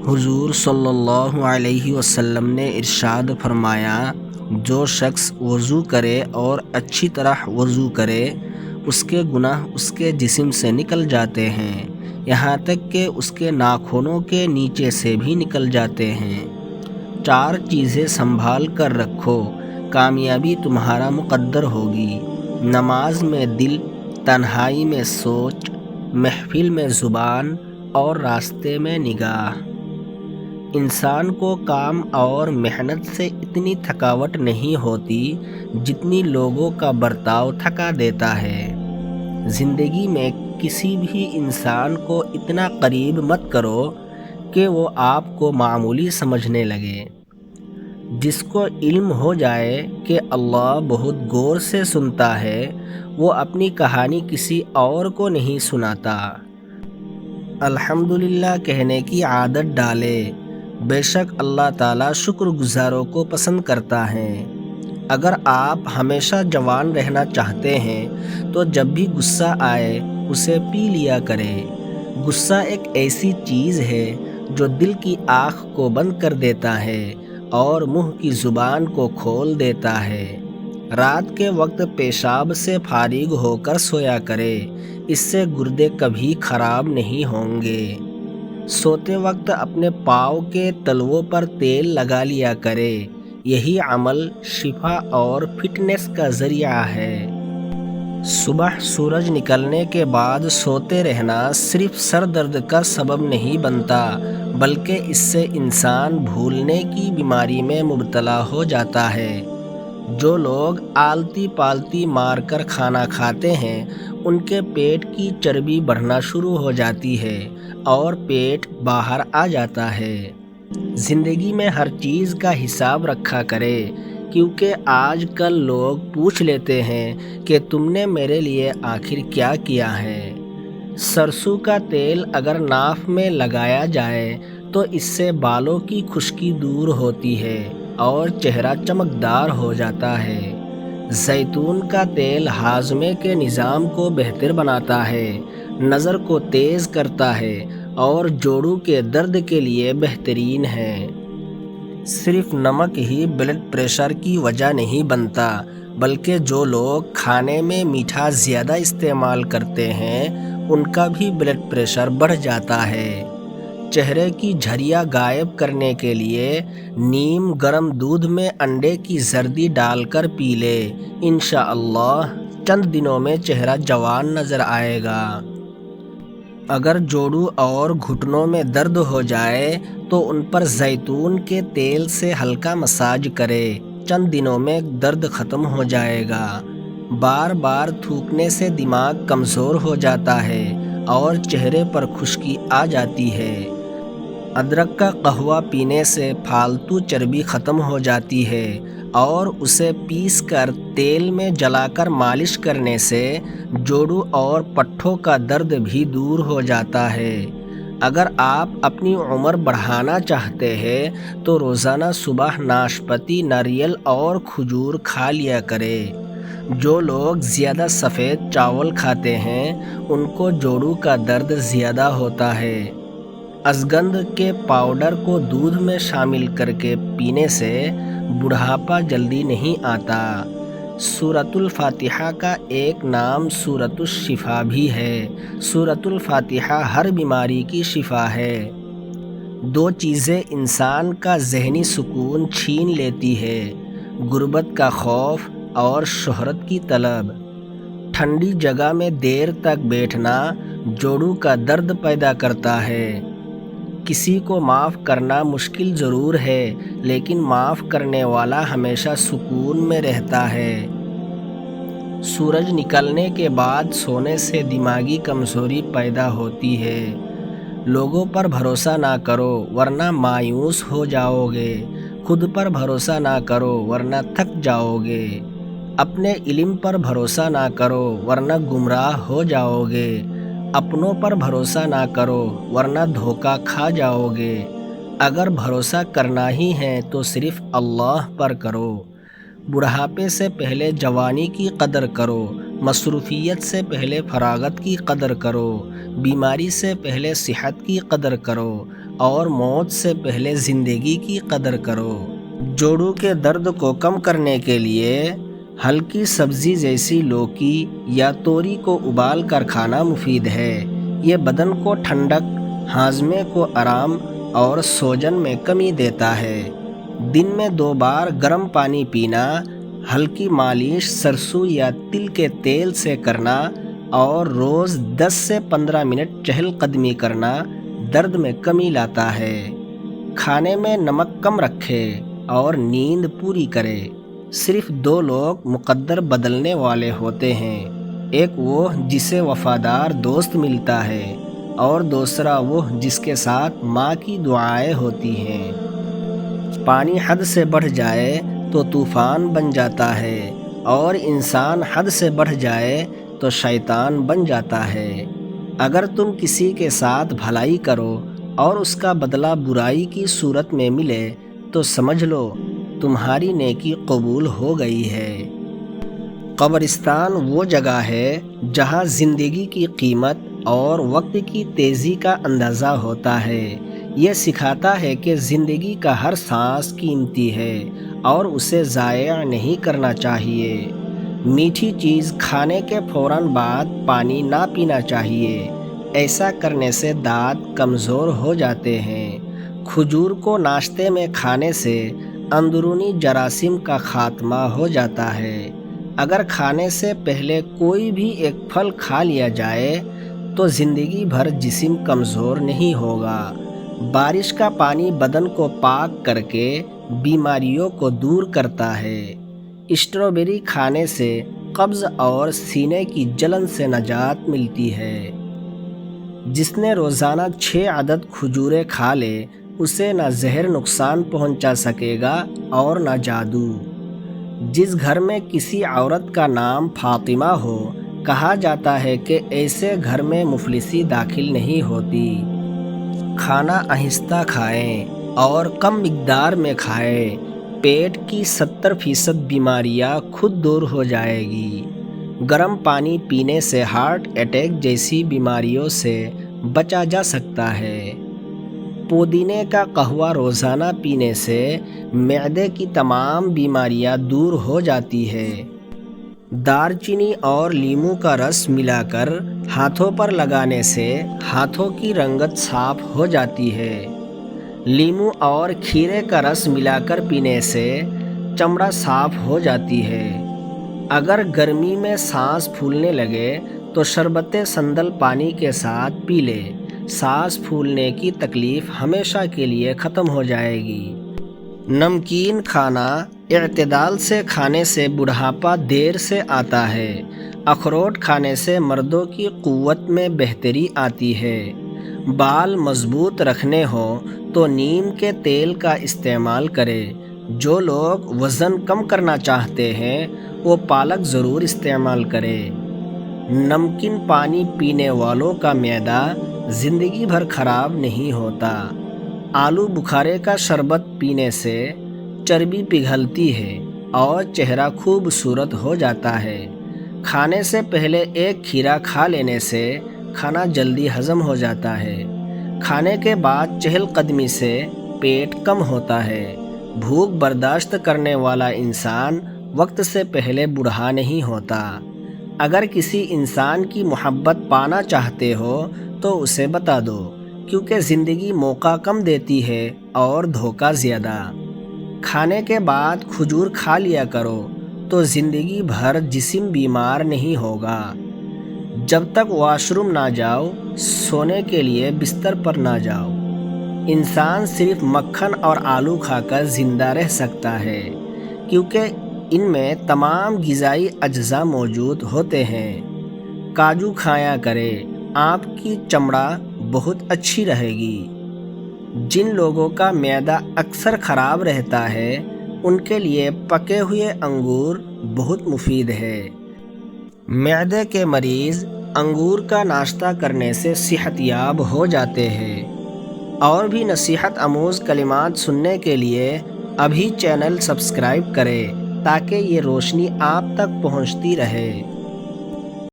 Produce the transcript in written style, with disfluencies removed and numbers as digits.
حضور صلی اللہ علیہ وسلم نے ارشاد فرمایا، جو شخص وضو کرے اور اچھی طرح وضو کرے اس کے گناہ اس کے جسم سے نکل جاتے ہیں، یہاں تک کہ اس کے ناخنوں کے نیچے سے بھی نکل جاتے ہیں۔ 4 چیزیں سنبھال کر رکھو، کامیابی تمہارا مقدر ہوگی۔ نماز میں دل، تنہائی میں سوچ، محفل میں زبان اور راستے میں نگاہ۔ انسان کو کام اور محنت سے اتنی تھکاوٹ نہیں ہوتی جتنی لوگوں کا برتاؤ تھکا دیتا ہے۔ زندگی میں کسی بھی انسان کو اتنا قریب مت کرو کہ وہ آپ کو معمولی سمجھنے لگے۔ جس کو علم ہو جائے کہ اللہ بہت غور سے سنتا ہے، وہ اپنی کہانی کسی اور کو نہیں سناتا۔ الحمدللہ کہنے کی عادت ڈالے، بے شک اللہ تعالیٰ شکر گزاروں کو پسند کرتا ہے۔ اگر آپ ہمیشہ جوان رہنا چاہتے ہیں تو جب بھی غصہ آئے اسے پی لیا کریں۔ غصہ ایک ایسی چیز ہے جو دل کی آنکھ کو بند کر دیتا ہے اور منہ کی زبان کو کھول دیتا ہے۔ رات کے وقت پیشاب سے فارغ ہو کر سویا کرے، اس سے گردے کبھی خراب نہیں ہوں گے۔ سوتے وقت اپنے پاؤں کے تلووں پر تیل لگا لیا کرے، یہی عمل شفا اور فٹنس کا ذریعہ ہے۔ صبح سورج نکلنے کے بعد سوتے رہنا صرف سر درد کا سبب نہیں بنتا، بلکہ اس سے انسان بھولنے کی بیماری میں مبتلا ہو جاتا ہے۔ جو لوگ آلتی پالتی مار کر کھانا کھاتے ہیں ان کے پیٹ کی چربی بڑھنا شروع ہو جاتی ہے اور پیٹ باہر آ جاتا ہے۔ زندگی میں ہر چیز کا حساب رکھا کرے، کیونکہ آج کل لوگ پوچھ لیتے ہیں کہ تم نے میرے لیے آخر کیا کیا ہے۔ سرسوں کا تیل اگر ناف میں لگایا جائے تو اس سے بالوں کی خشکی دور ہوتی ہے اور چہرہ چمکدار ہو جاتا ہے۔ زیتون کا تیل ہاضمے کے نظام کو بہتر بناتا ہے، نظر کو تیز کرتا ہے اور جوڑوں کے درد کے لیے بہترین ہے۔ صرف نمک ہی بلڈ پریشر کی وجہ نہیں بنتا، بلکہ جو لوگ کھانے میں میٹھا زیادہ استعمال کرتے ہیں ان کا بھی بلڈ پریشر بڑھ جاتا ہے۔ چہرے کی جھریاں غائب کرنے کے لیے نیم گرم دودھ میں انڈے کی زردی ڈال کر پی لے، انشاءاللہ چند دنوں میں چہرہ جوان نظر آئے گا۔ اگر جوڑوں اور گھٹنوں میں درد ہو جائے تو ان پر زیتون کے تیل سے ہلکا مساج کرے، چند دنوں میں درد ختم ہو جائے گا۔ بار بار تھوکنے سے دماغ کمزور ہو جاتا ہے اور چہرے پر خشکی آ جاتی ہے۔ ادرک کا قہوہ پینے سے فالتو چربی ختم ہو جاتی ہے اور اسے پیس کر تیل میں جلا کر مالش کرنے سے جوڑوں اور پٹھوں کا درد بھی دور ہو جاتا ہے۔ اگر آپ اپنی عمر بڑھانا چاہتے ہیں تو روزانہ صبح ناشپاتی، ناریل اور کھجور کھا لیا کریں۔ جو لوگ زیادہ سفید چاول کھاتے ہیں ان کو جوڑوں کا درد زیادہ ہوتا ہے۔ اشگند کے پاؤڈر کو دودھ میں شامل کر کے پینے سے بڑھاپا جلدی نہیں آتا۔ سورۃ الفاتحہ کا ایک نام سورۃ الشفا بھی ہے۔ سورۃ الفاتحہ ہر بیماری کی شفا ہے۔ 2 چیزیں انسان کا ذہنی سکون چھین لیتی ہے، غربت کا خوف اور شہرت کی طلب۔ ٹھنڈی جگہ میں دیر تک بیٹھنا جوڑوں کا درد پیدا کرتا ہے۔ کسی کو معاف کرنا مشکل ضرور ہے، لیکن معاف کرنے والا ہمیشہ سکون میں رہتا ہے۔ سورج نکلنے کے بعد سونے سے دماغی کمزوری پیدا ہوتی ہے۔ لوگوں پر بھروسہ نہ کرو ورنہ مایوس ہو جاؤ گے، خود پر بھروسہ نہ کرو ورنہ تھک جاؤ گے، اپنے علم پر بھروسہ نہ کرو ورنہ گمراہ ہو جاؤ گے، اپنوں پر بھروسہ نہ کرو ورنہ دھوکہ کھا جاؤ گے۔ اگر بھروسہ کرنا ہی ہے تو صرف اللہ پر کرو۔ بڑھاپے سے پہلے جوانی کی قدر کرو، مصروفیت سے پہلے فراغت کی قدر کرو، بیماری سے پہلے صحت کی قدر کرو، اور موت سے پہلے زندگی کی قدر کرو۔ جوڑوں کے درد کو کم کرنے کے لیے ہلکی سبزی جیسی لوکی یا توری کو ابال کر کھانا مفید ہے۔ یہ بدن کو ٹھنڈک، ہاضمے کو آرام اور سوجن میں کمی دیتا ہے۔ دن میں 2 بار گرم پانی پینا، ہلکی مالش سرسوں یا تل کے تیل سے کرنا اور روز 10 سے 15 منٹ چہل قدمی کرنا درد میں کمی لاتا ہے۔ کھانے میں نمک کم رکھے اور نیند پوری کرے۔ صرف 2 لوگ مقدر بدلنے والے ہوتے ہیں، ایک وہ جسے وفادار دوست ملتا ہے اور دوسرا وہ جس کے ساتھ ماں کی دعائیں ہوتی ہیں۔ پانی حد سے بڑھ جائے تو طوفان بن جاتا ہے اور انسان حد سے بڑھ جائے تو شیطان بن جاتا ہے۔ اگر تم کسی کے ساتھ بھلائی کرو اور اس کا بدلہ برائی کی صورت میں ملے تو سمجھ لو تمہاری نیکی قبول ہو گئی ہے۔ قبرستان وہ جگہ ہے جہاں زندگی کی قیمت اور وقت کی تیزی کا اندازہ ہوتا ہے۔ یہ سکھاتا ہے کہ زندگی کا ہر سانس قیمتی ہے اور اسے ضائع نہیں کرنا چاہیے۔ میٹھی چیز کھانے کے فوراً بعد پانی نہ پینا چاہیے، ایسا کرنے سے دانت کمزور ہو جاتے ہیں۔ کھجور کو ناشتے میں کھانے سے اندرونی جراثیم کا خاتمہ ہو جاتا ہے۔ اگر کھانے سے پہلے کوئی بھی ایک پھل کھا لیا جائے تو زندگی بھر جسم کمزور نہیں ہوگا۔ بارش کا پانی بدن کو پاک کر کے بیماریوں کو دور کرتا ہے۔ اسٹرابیری کھانے سے قبض اور سینے کی جلن سے نجات ملتی ہے۔ جس نے روزانہ 6 عدد کھجوریں کھا لے اسے نہ زہر نقصان پہنچا سکے گا اور نہ جادو۔ جس گھر میں کسی عورت کا نام فاطمہ ہو، کہا جاتا ہے کہ ایسے گھر میں مفلسی داخل نہیں ہوتی۔ کھانا آہستہ کھائیں اور کم مقدار میں کھائیں، پیٹ کی 70% بیماریاں خود دور ہو جائے گی۔ گرم پانی پینے سے ہارٹ اٹیک جیسی بیماریوں سے بچا جا سکتا ہے۔ پودینے کا قہوہ روزانہ پینے سے معدے کی تمام بیماریاں دور ہو جاتی ہے۔ دار چینی اور لیموں کا رس ملا کر ہاتھوں پر لگانے سے ہاتھوں کی رنگت صاف ہو جاتی ہے۔ لیموں اور کھیرے کا رس ملا کر پینے سے چمڑا صاف ہو جاتی ہے۔ اگر گرمی میں سانس پھولنے لگے تو شربت سندل پانی کے ساتھ پی لے، سانس پھولنے کی تکلیف ہمیشہ کے لیے ختم ہو جائے گی۔ نمکین کھانا اعتدال سے کھانے سے بڑھاپا دیر سے آتا ہے۔ اخروٹ کھانے سے مردوں کی قوت میں بہتری آتی ہے۔ بال مضبوط رکھنے ہوں تو نیم کے تیل کا استعمال کرے۔ جو لوگ وزن کم کرنا چاہتے ہیں وہ پالک ضرور استعمال کرے۔ نمکین پانی پینے والوں کا معدہ زندگی بھر خراب نہیں ہوتا۔ آلو بخارے کا شربت پینے سے چربی پگھلتی ہے اور چہرہ خوبصورت ہو جاتا ہے۔ کھانے سے پہلے ایک کھیرا کھا لینے سے کھانا جلدی ہضم ہو جاتا ہے۔ کھانے کے بعد چہل قدمی سے پیٹ کم ہوتا ہے۔ بھوک برداشت کرنے والا انسان وقت سے پہلے بوڑھا نہیں ہوتا۔ اگر کسی انسان کی محبت پانا چاہتے ہو تو اسے بتا دو، کیونکہ زندگی موقع کم دیتی ہے اور دھوکہ زیادہ۔ کھانے کے بعد کھجور کھا لیا کرو تو زندگی بھر جسم بیمار نہیں ہوگا۔ جب تک واش روم نہ جاؤ، سونے کے لیے بستر پر نہ جاؤ۔ انسان صرف مکھن اور آلو کھا کر زندہ رہ سکتا ہے، کیونکہ ان میں تمام غذائی اجزاء موجود ہوتے ہیں۔ کاجو کھایا کرے، آپ کی چمڑا بہت اچھی رہے گی۔ جن لوگوں کا معدہ اکثر خراب رہتا ہے ان کے لیے پکے ہوئے انگور بہت مفید ہے۔ معدے کے مریض انگور کا ناشتہ کرنے سے صحت یاب ہو جاتے ہیں۔ اور بھی نصیحت آموز کلمات سننے کے لیے ابھی چینل سبسکرائب کریں تاکہ یہ روشنی آپ تک پہنچتی رہے۔